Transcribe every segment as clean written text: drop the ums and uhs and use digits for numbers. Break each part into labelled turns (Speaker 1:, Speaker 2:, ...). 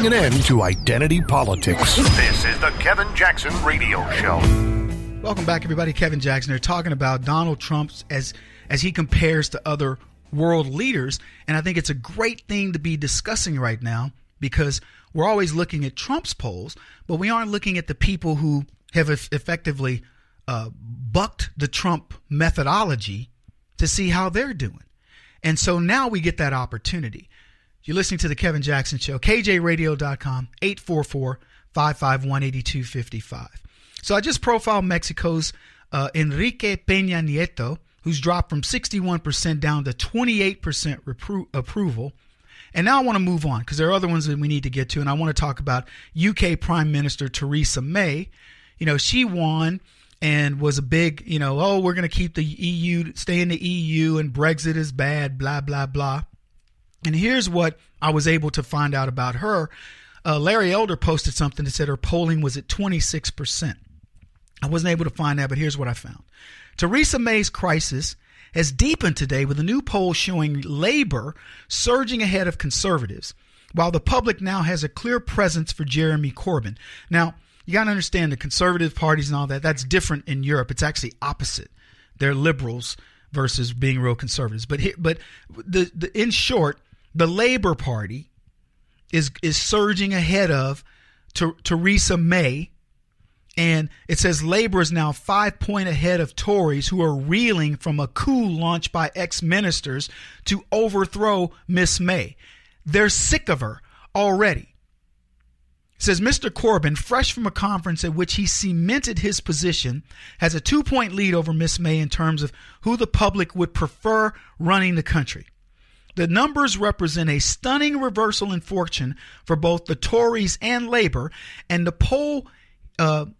Speaker 1: putting an end to identity politics. This is the Kevin Jackson Radio Show.
Speaker 2: Welcome back, everybody. Kevin Jackson. They're talking about Donald Trump as he compares to other world leaders. And I think it's a great thing to be discussing right now because we're always looking at Trump's polls, but we aren't looking at the people who have effectively bucked the Trump methodology to see how they're doing. And so now we get that opportunity. You're listening to the Kevin Jackson Show, KJRadio.com, 844-551-8255. So I just profiled Mexico's Enrique Peña Nieto, who's dropped from 61% down to 28% approval. And now I want to move on because there are other ones that we need to get to. And I want to talk about UK Prime Minister Theresa May. You know, she won and was a big, we're going to keep the EU, stay in the EU, and Brexit is bad, blah, blah, blah. And here's what I was able to find out about her. Larry Elder posted something that said her polling was at 26%. I wasn't able to find that, but here's what I found. Theresa May's crisis has deepened today with a new poll showing Labour surging ahead of Conservatives, while the public now has a clear presence for Jeremy Corbyn. Now, you got to understand the Conservative parties and all that. That's different in Europe. It's actually opposite. They're liberals versus being real conservatives. But in short, the Labour Party is surging ahead of Theresa May, and it says Labour is now 5 points ahead of Tories, who are reeling from a coup launched by ex-ministers to overthrow Miss May. They're sick of her already. It says Mr. Corbyn, fresh from a conference at which he cemented his position, has a 2-point lead over Miss May in terms of who the public would prefer running the country. The numbers represent a stunning reversal in fortune for both the Tories and Labour, and the poll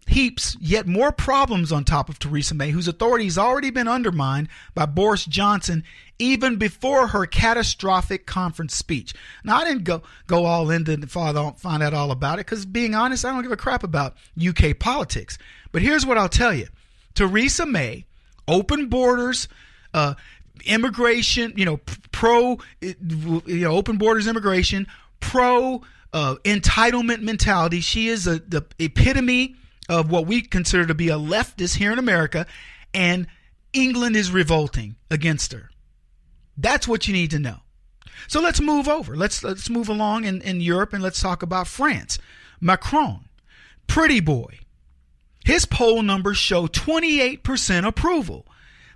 Speaker 2: heaps yet more problems on top of Theresa May, whose authority has already been undermined by Boris Johnson even before her catastrophic conference speech. Now, I didn't go all into the find out all about it because, being honest, I don't give a crap about UK politics. But here's what I'll tell you. Theresa May, open borders, immigration, pro, open borders immigration, pro entitlement mentality. She is the epitome of what we consider to be a leftist here in America, and England is revolting against her. That's what you need to know. So let's move over. Let's move along in Europe, and let's talk about France. Macron, pretty boy. His poll numbers show 28% approval.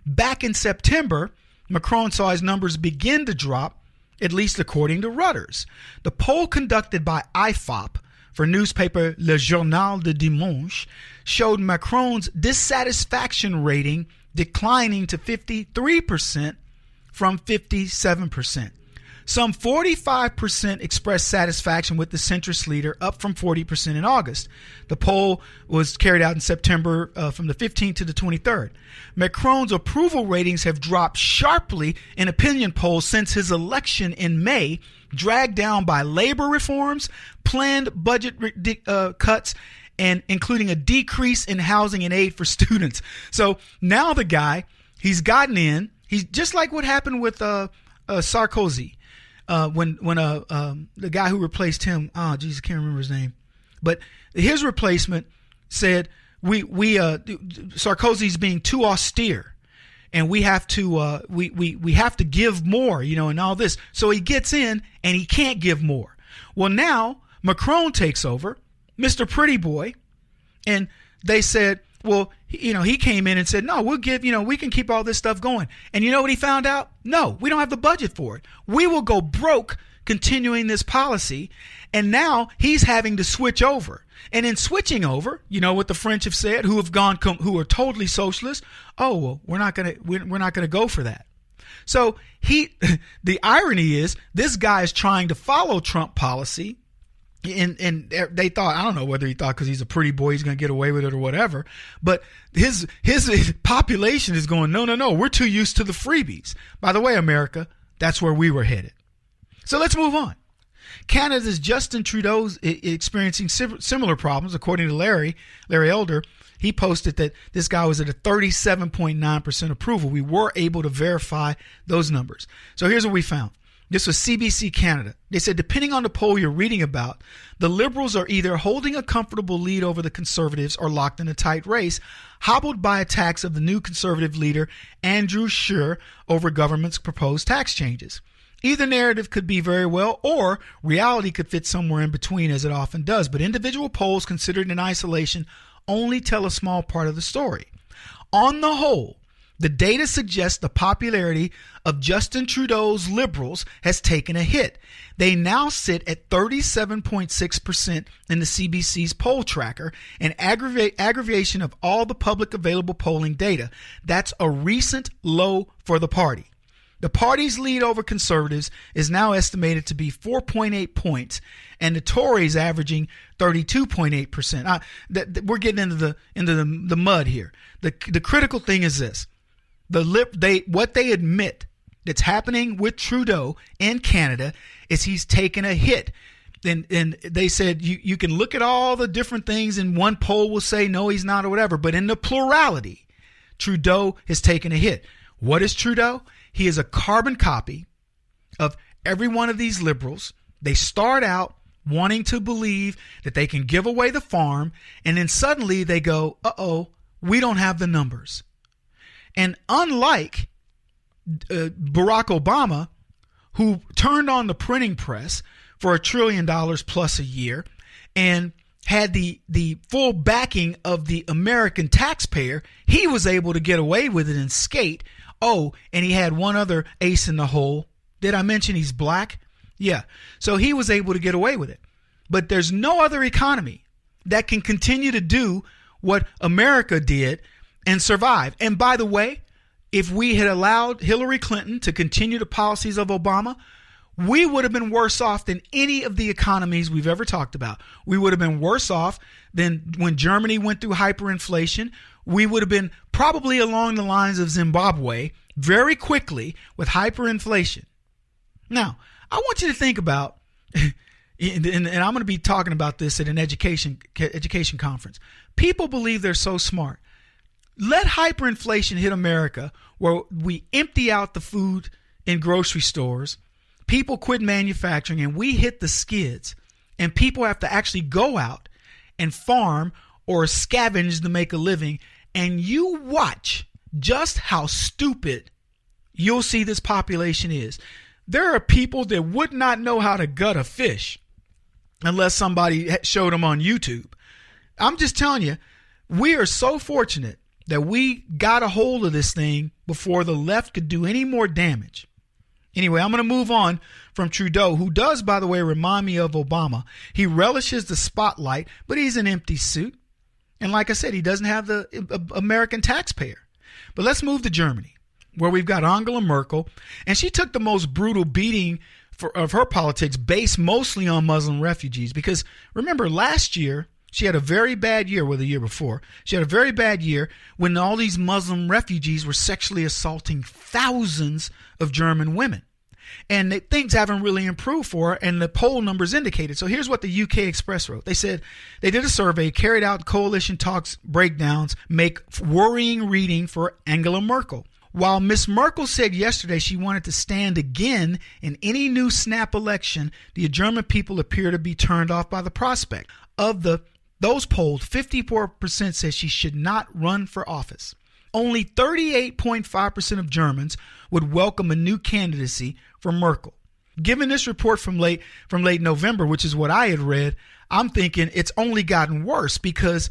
Speaker 2: Back in September, Macron saw his numbers begin to drop, at least according to Reuters. The poll conducted by IFOP for newspaper Le Journal du Dimanche showed Macron's dissatisfaction rating declining to 53% from 57%. Some 45% expressed satisfaction with the centrist leader, up from 40% in August. The poll was carried out in September from the 15th to the 23rd. Macron's approval ratings have dropped sharply in opinion polls since his election in May, dragged down by labor reforms, planned budget cuts, and including a decrease in housing and aid for students. So now the guy, he's gotten in. He's just like what happened with Sarkozy. When the guy who replaced him, I can't remember his name, but his replacement said Sarkozy's being too austere, and we have to we have to give more, and all this. So he gets in and he can't give more. Well, now Macron takes over, Mr. Pretty Boy, and they said, well, he came in and said, no, we'll give, we can keep all this stuff going. And you know what he found out? No, we don't have the budget for it. We will go broke continuing this policy. And now he's having to switch over. And in switching over, what the French have said, who are totally socialist. Oh, well, we're not going to go for that. So the irony is this guy is trying to follow Trump policy. And they thought, I don't know whether he thought because he's a pretty boy he's going to get away with it or whatever, but his population is going, no, we're too used to the freebies. By the way, America, that's where we were headed. So let's move on. Canada's Justin Trudeau's experiencing similar problems, according to Larry Elder. He posted that this guy was at a 37.9% approval. We were able to verify those numbers. So here's what we found. This was CBC Canada. They said, depending on the poll you're reading about, the Liberals are either holding a comfortable lead over the Conservatives or locked in a tight race, hobbled by attacks of the new Conservative leader, Andrew Scheer, over government's proposed tax changes. Either narrative could be very well, or reality could fit somewhere in between, as it often does. But individual polls considered in isolation only tell a small part of the story. On the whole, the data suggests the popularity of Justin Trudeau's Liberals has taken a hit. They now sit at 37.6% in the CBC's poll tracker, an aggravation of all the public available polling data. That's a recent low for the party. The party's lead over Conservatives is now estimated to be 4.8 points, and the Tories averaging 32.8%. We're getting into the mud here. The critical thing is this. What they admit that's happening with Trudeau in Canada is he's taken a hit. And they said you can look at all the different things, and one poll will say no, he's not, or whatever. But in the plurality, Trudeau has taken a hit. What is Trudeau? He is a carbon copy of every one of these Liberals. They start out wanting to believe that they can give away the farm, and then suddenly they go, we don't have the numbers. And unlike Barack Obama, who turned on the printing press for $1 trillion plus a year and had the full backing of the American taxpayer, he was able to get away with it and skate. Oh, and he had one other ace in the hole. Did I mention he's black? Yeah. So he was able to get away with it. But there's no other economy that can continue to do what America did and survive. And by the way, if we had allowed Hillary Clinton to continue the policies of Obama, we would have been worse off than any of the economies we've ever talked about. We would have been worse off than when Germany went through hyperinflation. We would have been probably along the lines of Zimbabwe very quickly with hyperinflation. Now, I want you to think about, and I'm going to be talking about this at an education conference. People believe they're so smart. Let hyperinflation hit America, where we empty out the food in grocery stores, people quit manufacturing, and we hit the skids, and people have to actually go out and farm or scavenge to make a living. And you watch just how stupid you'll see this population is. There are people that would not know how to gut a fish unless somebody showed them on YouTube. I'm just telling you, we are so fortunate that we got a hold of this thing before the left could do any more damage. Anyway, I'm going to move on from Trudeau, who does, by the way, remind me of Obama. He relishes the spotlight, but he's an empty suit. And like I said, he doesn't have the American taxpayer. But let's move to Germany, where we've got Angela Merkel. And she took the most brutal beating of her politics based mostly on Muslim refugees. Because remember, last year, she had a very bad year, or the year before. She had a very bad year when all these Muslim refugees were sexually assaulting thousands of German women. And things haven't really improved for her, and the poll numbers indicated. So here's what the UK Express wrote. They said they did a survey, carried out coalition talks, breakdowns, make worrying reading for Angela Merkel. While Miss Merkel said yesterday she wanted to stand again in any new snap election, the German people appear to be turned off by the prospect. Of those polled, 54% said she should not run for office. Only 38.5% of Germans would welcome a new candidacy for Merkel. Given this report from late November, which is what I had read, I'm thinking it's only gotten worse because,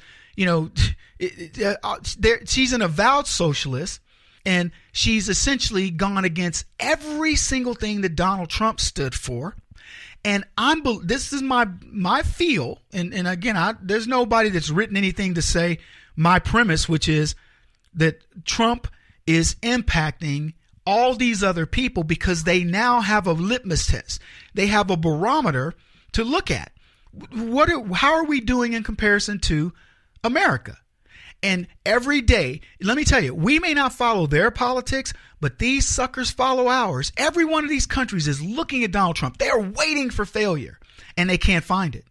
Speaker 2: she's an avowed socialist, and she's essentially gone against every single thing that Donald Trump stood for. And this is my feel, and again, there's nobody that's written anything to say my premise, which is that Trump is impacting all these other people because they now have a litmus test. They have a barometer to look at. How are we doing in comparison to America? And every day, let me tell you, we may not follow their politics, but these suckers follow ours. Every one of these countries is looking at Donald Trump. They are waiting for failure, and they can't find it.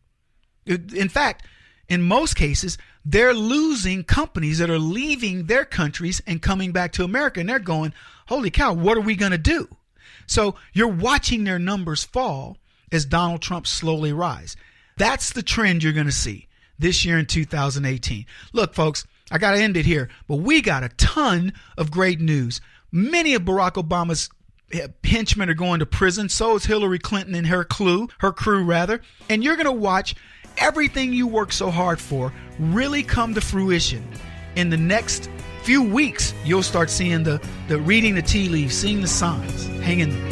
Speaker 2: In fact, in most cases, they're losing companies that are leaving their countries and coming back to America, and they're going, holy cow, what are we going to do? So you're watching their numbers fall as Donald Trump slowly rise. That's the trend you're going to see this year in 2018. Look, folks, I got to end it here, but we got a ton of great news. Many of Barack Obama's henchmen are going to prison. So is Hillary Clinton and her crew. And you're going to watch everything you worked so hard for really come to fruition. In the next few weeks, you'll start seeing the reading the tea leaves, seeing the signs. Hang in there.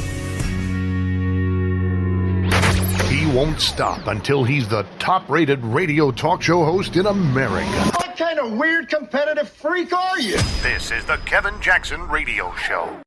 Speaker 1: He won't stop until he's the top-rated radio talk show host in America.
Speaker 3: What kind of weird competitive freak are you?
Speaker 1: This is the Kevin Jackson Radio Show.